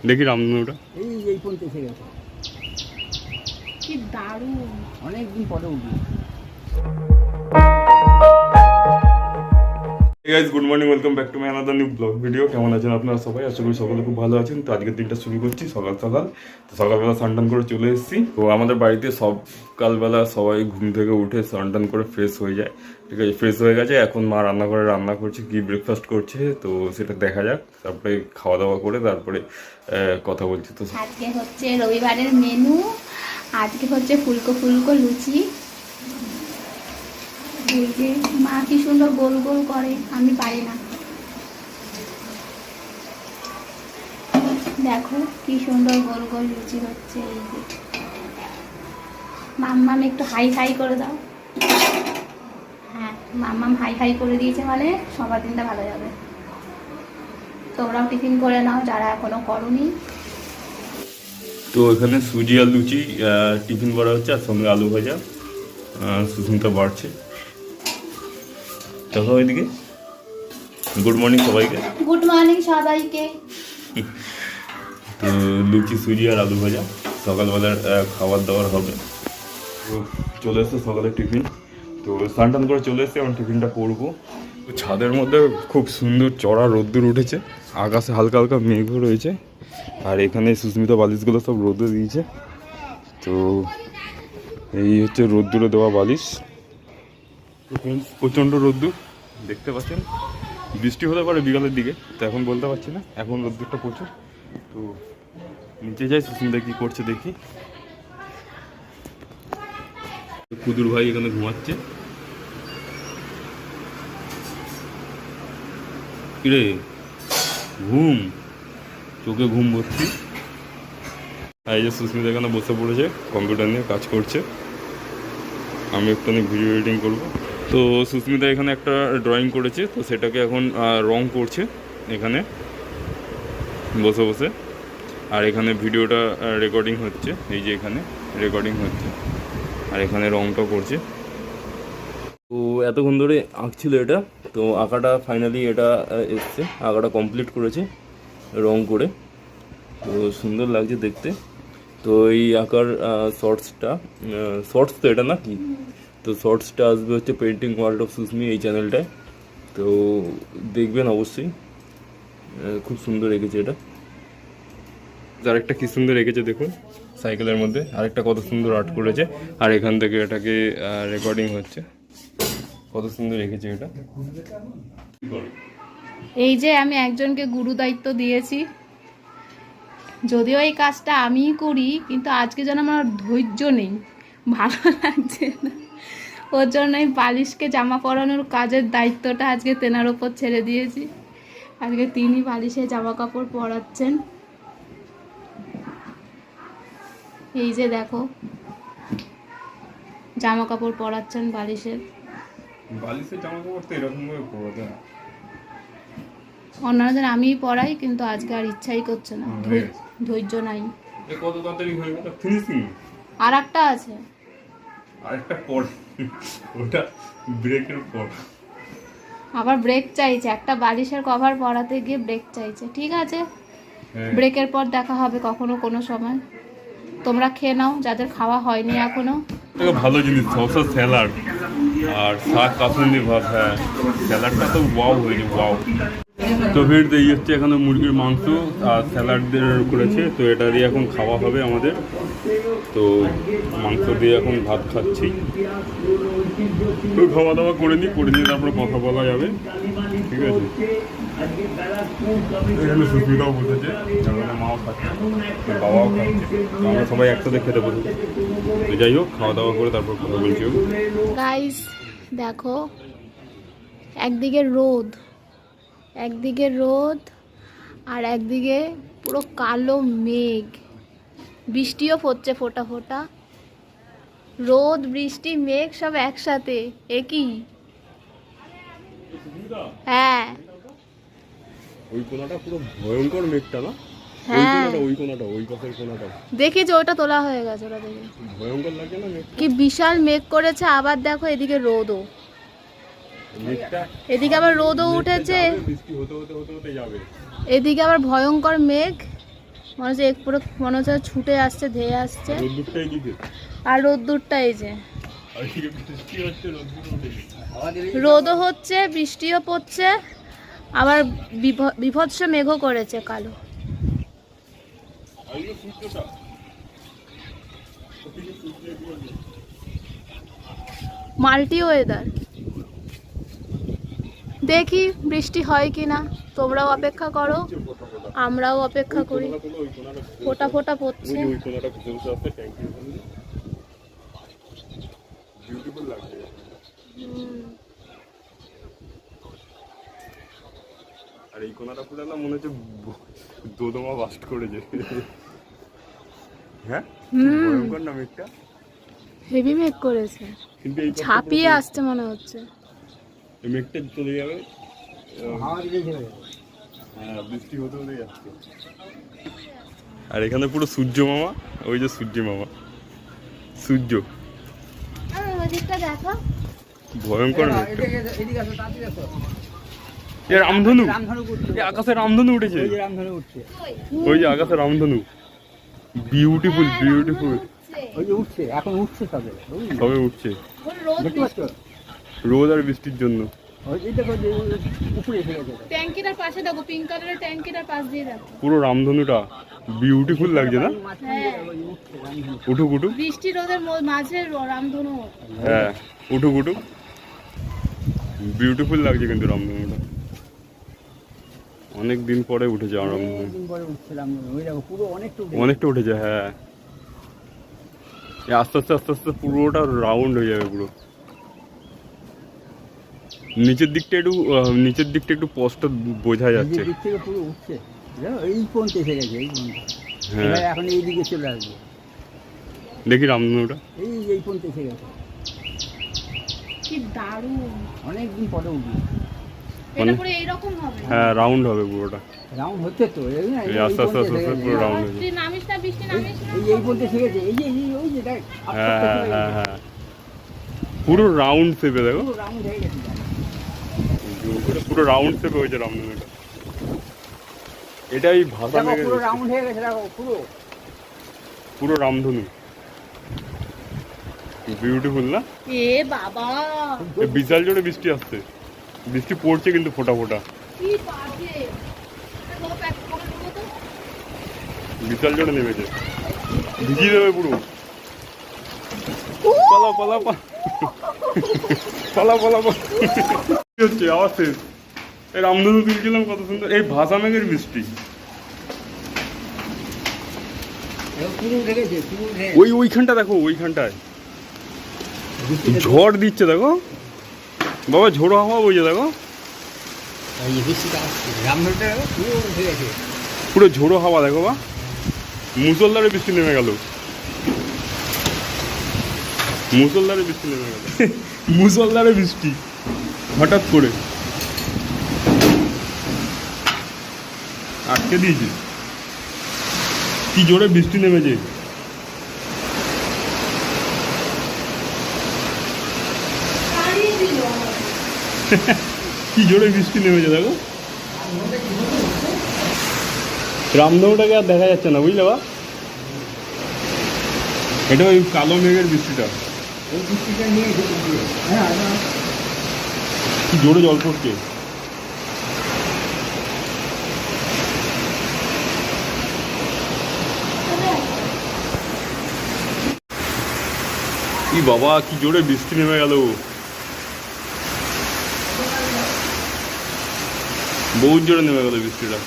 দেখি রামধনুটা। এই পর্যন্ত এসে গেছে। কি দারুণ, অনেকদিন পরে উঠবে। Guys good morning, welcome back to my another new blog video. কেমন আছেন আপনারা সবাই? আশা করি সকলে খুব ভালো আছেন। তো আজকের দিনটা শুরু করছি সকাল সকাল। তো সকালবেলা স্নান করে চলে এসেছি। তো আমাদের বাড়িতে সকালবেলা সবাই ঘুম থেকে উঠে স্নান করে ফ্রেশ হয়ে যায়। ঠিক আছে, ফ্রেশ হয়ে গেছে। এখন মা রান্নাঘরে রান্না করছে, কি ব্রেকফাস্ট করছে তো সেটা দেখা যাক। তারপরে খাওয়া দাওয়া করে তারপরে কথা বলছি। তো আজকে হচ্ছে রবিবারের মেনু। আজকে হচ্ছে ফুলকো ফুলকো লুচি। এই যে মা কি সুন্দর গোল গোল করে, আমি পারি না। দেখো কি সুন্দর গোল গোল লুচি হচ্ছে। এই যে মাম্মাম একটু হাই হাই করে দাও। হ্যাঁ, মাম্মাম হাই হাই করে দিয়েছে, মানে সবার দিনটা ভালো যাবে। তোমরাও টিফিন করে নাও যারা এখনো করোনি। তো এখানে সুজি আর লুচি টিফিন করা হচ্ছে, আর সঙ্গে আলু ভাজা। সুস্মিতা বাড়ছে। দেখো ওইদিকে। গুড মর্নিং সবাইকে। গুড মর্নিং সবাইকে। তো লুচি সুজি আর আলু ভাজা সকালবেলার খাবার দাবার হবে। তো চলে এসছে সকালের টিফিন। তো স্নান টান করে চলে এসছে, এখন টিফিনটা করবো। তো ছাদের মধ্যে খুব সুন্দর চড়া রোদ্দুর উঠেছে, আকাশে হালকা হালকা মেঘও রয়েছে। আর এখানে সুস্মিতা বালিশগুলো সব রোদে দিয়েছে। তো এই হচ্ছে রোদ্দুরে দেওয়া বালিশ। প্রচণ্ড রোদ্দুর দেখতে পাচ্ছেন। বৃষ্টি হতে পারে বিকালের দিকে, তো এখন বলতে পারছি না। এখন রোদ্দুরটা প্রচুর। তো নিচে যাই, সুস্মিতা কি করছে দেখি। কুদুর ভাই এখানে ঘুমাচ্ছে। কিরে ঘুম, চোখে ঘুম ভর্তি। এই যে সুস্মিতা এখানে বসে পড়েছে, কম্পিউটার নিয়ে কাজ করছে। আমি একটুখানি ভিডিও এডিটিং করবো। তো সুস্মিতা এখানে একটা ড্রয়িং করেছে, তো সেটাকে এখন রং করছে এখানে বসে বসে। আর এখানে ভিডিওটা রেকর্ডিং হচ্ছে, এই যে এখানে রেকর্ডিং হচ্ছে, আর এখানে রংটা করছে। তো এতক্ষণ ধরে আঁকছিল এটা, তো আঁকাটা ফাইনালি এটা এসছে, আঁকাটা কমপ্লিট করেছে রং করে। তো সুন্দর লাগছে দেখতে। তো এই আঁকার শর্টস তো এটা না কি, তো শর্টসটা আসবে হচ্ছে পেন্টিং ওয়ার্ল্ড অফ সুস্মি এই চ্যানেলটায়। তো দেখবেন অবশ্যই, খুব সুন্দর এঁকেছে এটা। আরেকটা কি সুন্দর এঁকেছে দেখুন, সাইকেলের মধ্যে আরেকটা কত সুন্দর আর্ট করেছে। আর এখান থেকে এটাকে রেকর্ডিং হচ্ছে, কত সুন্দর এঁকেছে এটা। এই যে আমি একজনকে গুরু দায়িত্ব দিয়েছি, যদিও এই কাজটা আমিই করি, কিন্তু আজকে যেন আমার ধৈর্য নেই, ভালো লাগছে না। ওর জন্য আমি বালিশকে জামা পরানোর কাজের দায়িত্বটা আজকে তেনার ওপর ছেড়ে দিয়েছি। আজকে তিনি বালিশে জামা কাপড় পরাচ্ছেন। এই যে দেখো জামা কাপড় পরাচ্ছেন বালিশের। বালিশের জামা কাপড় তো এরকম ভাবে পরাতে না, অন্যান্য দিন আমিই পরাই, কিন্তু আজকে আর ইচ্ছাই করছে না, ধৈর্য নাই। কত তাড়াতাড়ি হয়ে গেল ফিনিশিং। আর একটা আছে, আরেকটা পর, ওটা ব্রেকের পর। আবার ব্রেক চাইছে, একটা বালিশের কভার পরাতে গিয়ে ব্রেক চাইছে। ঠিক আছে, হ্যাঁ। ব্রেকের পর দেখা হবে কখনো কোনো সময়। তোমরা খেয়ে নাও যাদের খাওয়া হয়নি এখনো। ভালো জিনিস সসা স্যালাড আর শাক কাসুন্দি ভাত। হ্যাঁ, স্যালাডটা তো ওয়াও হয়েছে, ওয়াও। তো ভিড় এই হচ্ছে এখানে মুরগির মাংস আর স্যালাড দিয়ে করেছে। তো এটা দিয়ে এখন খাওয়া হবে আমাদের। তো মাংস দিয়ে এখন ভাত খাচ্ছি। তো খাওয়া দাওয়া করে নিয়ে তারপরে কথা বলা যাবে। ঠিক আছে, এখানে সুস্মিতাও বসেছে, এখানে মাও খাচ্ছে, বাবাও খাচ্ছে, আমরা সবাই একসাথে খেতে বসেছি। তো যাই হোক, খাওয়া দাওয়া করে তারপর কথা বলছি। গাইস দেখো, একদিকে রোদ আর একদিকে পুরো কালো মেঘ, বৃষ্টিও পড়ছে ফোঁটা ফোঁটা। রোদ বৃষ্টি মেঘ সব একসাথে, একই। হ্যাঁ, ওই কোনাটা পুরো ভয়ঙ্কর মেঘটা না? হ্যাঁ ওই কোনাটা ওই পাশের কোনাটা দেখেছি, ওটা তোলা হয়ে গেছে, ওটা দেখে ভয়ঙ্কর লাগে না মেঘটা? কি বিশাল মেঘ করেছে। আবার দেখো এদিকে রোদও, মেঘটা এদিকে আবার রোদও উঠেছে, বৃষ্টি হতে হতে হতে হতে যাবে। এদিকে আবার ভয়ঙ্কর মেঘ। মনে হচ্ছে এক পুরো মনে হচ্ছে ছুটে আসছে, ধেয়ে আসছে। রোদ্দুরটা এইদিকে, আর রোদ্দুরটা এই যে, আর এদিকে বৃষ্টি হচ্ছে, রোদ্দুর উঠেছে। রোদও হচ্ছে, বৃষ্টিও পড়ছে, আবার বিভৎস মেঘও করেছে কালো। আর এই যে সূর্যটা, ওদিকে সূর্য এগুলো নেই। Multi weather. দেখি বৃষ্টি হয় কি না, তোমরাও অপেক্ষা করো, আমরাও অপেক্ষা করি। ফোটা ফোটা পড়ছে। ওই কোনাটা ভেসে ভেসে আসছে ট্যাঙ্কির সামনে, বিউটিফুল লাগছে। আর এই কোনাটা ফুলে না মনে হচ্ছে দোদমা বাস্ট করেছে। হ্যাঁ, ভয়ঙ্কর না মেঘটা, হেভি মেঘ করেছে, কিন্তু এই ছাপিয়ে আসছে মনে হচ্ছে। এই মেঘটা চলে যাবে, হাওয়া দিলেই চলে যাবে। হ্যাঁ বৃষ্টি হতে হতে যাচ্ছে। আর এখানে পুরো সূর্য মামা, ওই যে সূর্য মামা, সূর্য ওদিকটা দেখো, ভয়ঙ্কর মেঘটা। এদিকে আসো, তাড়াতাড়ি আসো। এ রামধনু, রামধনু উঠছে। এ আকাশে রামধনু উঠেছে, ওই যে রামধনু উঠছে। ওই যে আকাশে রামধনু, বিউটিফুল বিউটিফুল। ওই যে উঠছে, এখন উঠছে সবে, বুঝলি? সবে উঠছে, দেখতে পাচ্ছ? রোদ আর বৃষ্টির জন্য। ওই যে দেখো, যে উপরে এসে গেছে। ট্যাঙ্কিটার পাশে দেখো, পিঙ্ক কালারের ট্যাঙ্কিটার পাশ দিয়ে দেখো। পুরো রামধনুটা বিউটিফুল লাগছে না? মাঝখানে ওই উঠছে রামধনু। উঠুক উঠুক, বৃষ্টি রোদের মাঝে রামধনু। হ্যাঁ উঠুক উঠুক, বিউটিফুল লাগছে কিন্তু রামধনুটা। অনেক দিন পরে উঠেছে আর রামধনু, অনেকদিন পরে উঠছে রামধনু। ওই দেখো পুরো অনেকটা উঠে অনেকটা উঠেছে। হ্যাঁ, আস্তে আস্তে আস্তে আস্তে পুরোটা রাউন্ড হয়ে যাবে পুরো। নিচের দিকটা একটু স্পষ্ট বোঝা যাচ্ছে। এই দিক থেকে পুরো উঠছে, বুঝলো? এই পর্যন্ত এসে গেছে, এই পর্যন্ত। হ্যাঁ, এবার এখন এই দিকে চলে আসবে, দেখি রামধনুটা। এই পর্যন্ত এসে গেছে। কি দারুণ, অনেকদিন পরে উঠবে। এটা পুরো এইরকম হবে। হ্যাঁ রাউন্ড হবে পুরোটা, রাউন্ড হচ্ছে তো, এই না, এই আস্তে আস্তে আস্তে আস্তে পুরো রাউন্ড হয়ে তুই নামিস না, বৃষ্টি নামিস না। এই পর্যন্ত এসে গেছে। এই যে ওই যে দেখ, আস্তে হ্যাঁ আস্তে হ্যাঁ চলে হ্যাঁ গেছে। হ্যাঁ, পুরো রাউন্ড শেপে দেখো, পুরো রাউন্ড হয়ে গেছে। পুরো রাউন্ড শেপে হয়েছে রামধনুটা। এটাই ভাষা দেখো মেঘের পুরো বৃষ্টি। রাউন্ড হয়ে গেছে, দেখো পুরো রামধনু, বিউটিফুল না? এ বাবা, এ বিশাল জোরে বৃষ্টি আসছে, বৃষ্টি পড়ছে কিন্তু ফোঁটা ফোঁটা, কি বাজে। এটা ধরো প্যাক করে দেবো তো। বিশাল জোরে নেমেছে, ভিজিয়ে দেবে পুরো। পালা পালা পালা পালা পালা, কি হচ্ছে আওয়াজ শেষ। এই রামধনু তুলছিলাম কত সুন্দর, এই ভাষা মেঘের বৃষ্টি। পুরো উঠে গেছে, পুরো উঠে গেছে। ওইখানটা দেখো, ওইখানটায় ঝড় দিচ্ছে দেখো বাবা, ঝোড়ো হাওয়া বইছে দেখো, এই যে বৃষ্টিটা আসছে, রামধনুটা দেখো, পুরো উঠে গেছে। পুরো ঝোড়ো হাওয়া দেখো বা, মুসলধারে বৃষ্টি নেমে গেল, মুসলধারে বৃষ্টি নেমে গেল, মুসলধারে বৃষ্টি হঠাৎ করে আটকে দিয়েছে। কি জোরে বৃষ্টি নেমেছে, হারিয়ে দিল আমার। কি জোরে বৃষ্টি নেমেছে দেখো। রামধনুটাকে আর দেখা যাচ্ছে না, বুঝলে বা, এটা ওই কালো মেঘের বৃষ্টিটা। এই বৃষ্টিটা নিয়ে এসে দিয়ে। হ্যাঁ, কি জোরে জল পড়ছে, কি বাবা, কি জোরে বৃষ্টি নেমে গেল, বহুত জোরে নেমে গেল বৃষ্টিটা।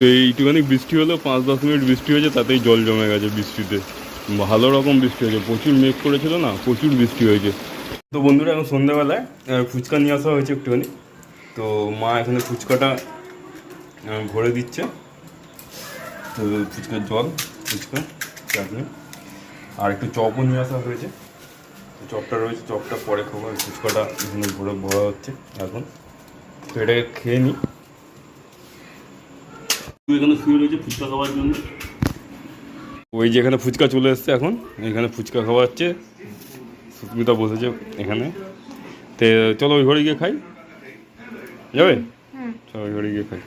এইটুখানি বৃষ্টি হলো, 5-10 মিনিট বৃষ্টি হয়েছে, তাতেই জল জমে গেছে বৃষ্টিতে। ভালো রকম বৃষ্টি হয়েছে, প্রচুর মেঘ করেছিল না, প্রচুর বৃষ্টি হয়েছে। তো বন্ধুরা এখন সন্ধ্যাবেলায় ফুচকা নিয়ে আসা হয়েছে একটুখানি, তো মা এখানে ফুচকাটা ভরে দিচ্ছে। তো ফুচকার জল, ফুচকা, চাটনি আর একটু চপও নিয়ে আসা হয়েছে। চপটা রয়েছে, চপটা পরে খাবো, ফুচকাটা এখানে ভরা হচ্ছে এখন। তো এটাকে খেয়ে নিই। এখানে শুয়ে রয়েছে ফুচকা খাওয়ার জন্য। ওই যে এখানে ফুচকা চলে এসছে, এখন এখানে ফুচকা খাওয়াচ্ছে, সুস্মিতা বসেছে এখানে। তো চলো ওই ঘরে গিয়ে খাই, যাবে? চলো ওই ঘরে গিয়ে খাই।